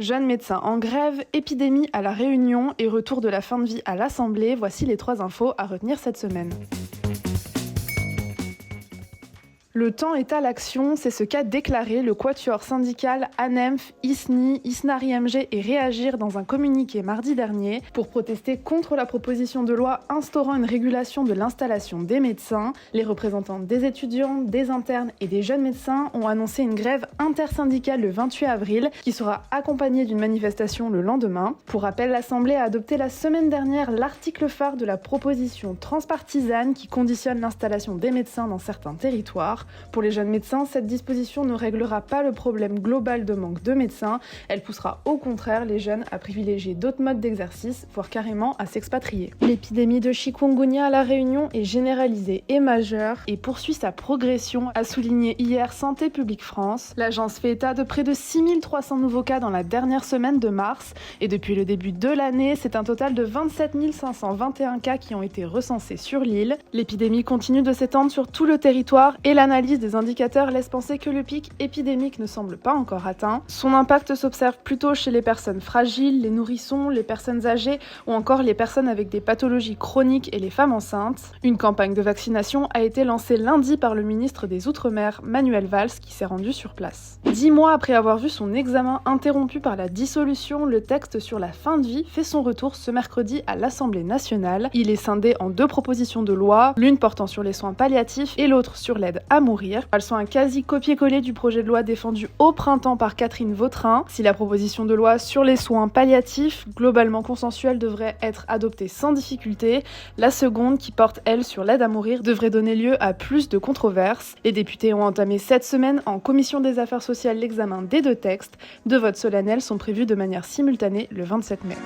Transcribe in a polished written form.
Jeunes médecins en grève, épidémie à La Réunion et retour de la fin de vie à l'Assemblée, voici les 3 infos à retenir cette semaine. Le temps est à l'action, c'est ce qu'a déclaré le quatuor syndical ANEMF, ISNI, ISNARI-MG et Réagir dans un communiqué mardi dernier pour protester contre la proposition de loi instaurant une régulation de l'installation des médecins. Les représentants des étudiants, des internes et des jeunes médecins ont annoncé une grève intersyndicale le 28 avril qui sera accompagnée d'une manifestation le lendemain. Pour rappel, l'Assemblée a adopté la semaine dernière l'article phare de la proposition transpartisane qui conditionne l'installation des médecins dans certains territoires. Pour les jeunes médecins, cette disposition ne réglera pas le problème global de manque de médecins, elle poussera au contraire les jeunes à privilégier d'autres modes d'exercice, voire carrément à s'expatrier. L'épidémie de chikungunya à La Réunion est généralisée et majeure et poursuit sa progression, a souligné hier Santé publique France. L'agence fait état de près de 6300 nouveaux cas dans la dernière semaine de mars et depuis le début de l'année, c'est un total de 27 521 cas qui ont été recensés sur l'île. L'épidémie continue de s'étendre sur tout le territoire et l'analyse des indicateurs laisse penser que le pic épidémique ne semble pas encore atteint. Son impact s'observe plutôt chez les personnes fragiles, les nourrissons, les personnes âgées ou encore les personnes avec des pathologies chroniques et les femmes enceintes. Une campagne de vaccination a été lancée lundi par le ministre des Outre-mer, Manuel Valls, qui s'est rendu sur place. 10 mois après avoir vu son examen interrompu par la dissolution, le texte sur la fin de vie fait son retour ce mercredi à l'Assemblée nationale. Il est scindé en 2 propositions de loi, l'une portant sur les soins palliatifs et l'autre sur l'aide à mourir. Elles sont un quasi copier-coller du projet de loi défendu au printemps par Catherine Vautrin. Si la proposition de loi sur les soins palliatifs, globalement consensuelle, devrait être adoptée sans difficulté, la seconde, qui porte elle sur l'aide à mourir, devrait donner lieu à plus de controverses. Les députés ont entamé cette semaine en commission des affaires sociales l'examen des 2 textes. 2 votes solennels sont prévus de manière simultanée le 27 mai.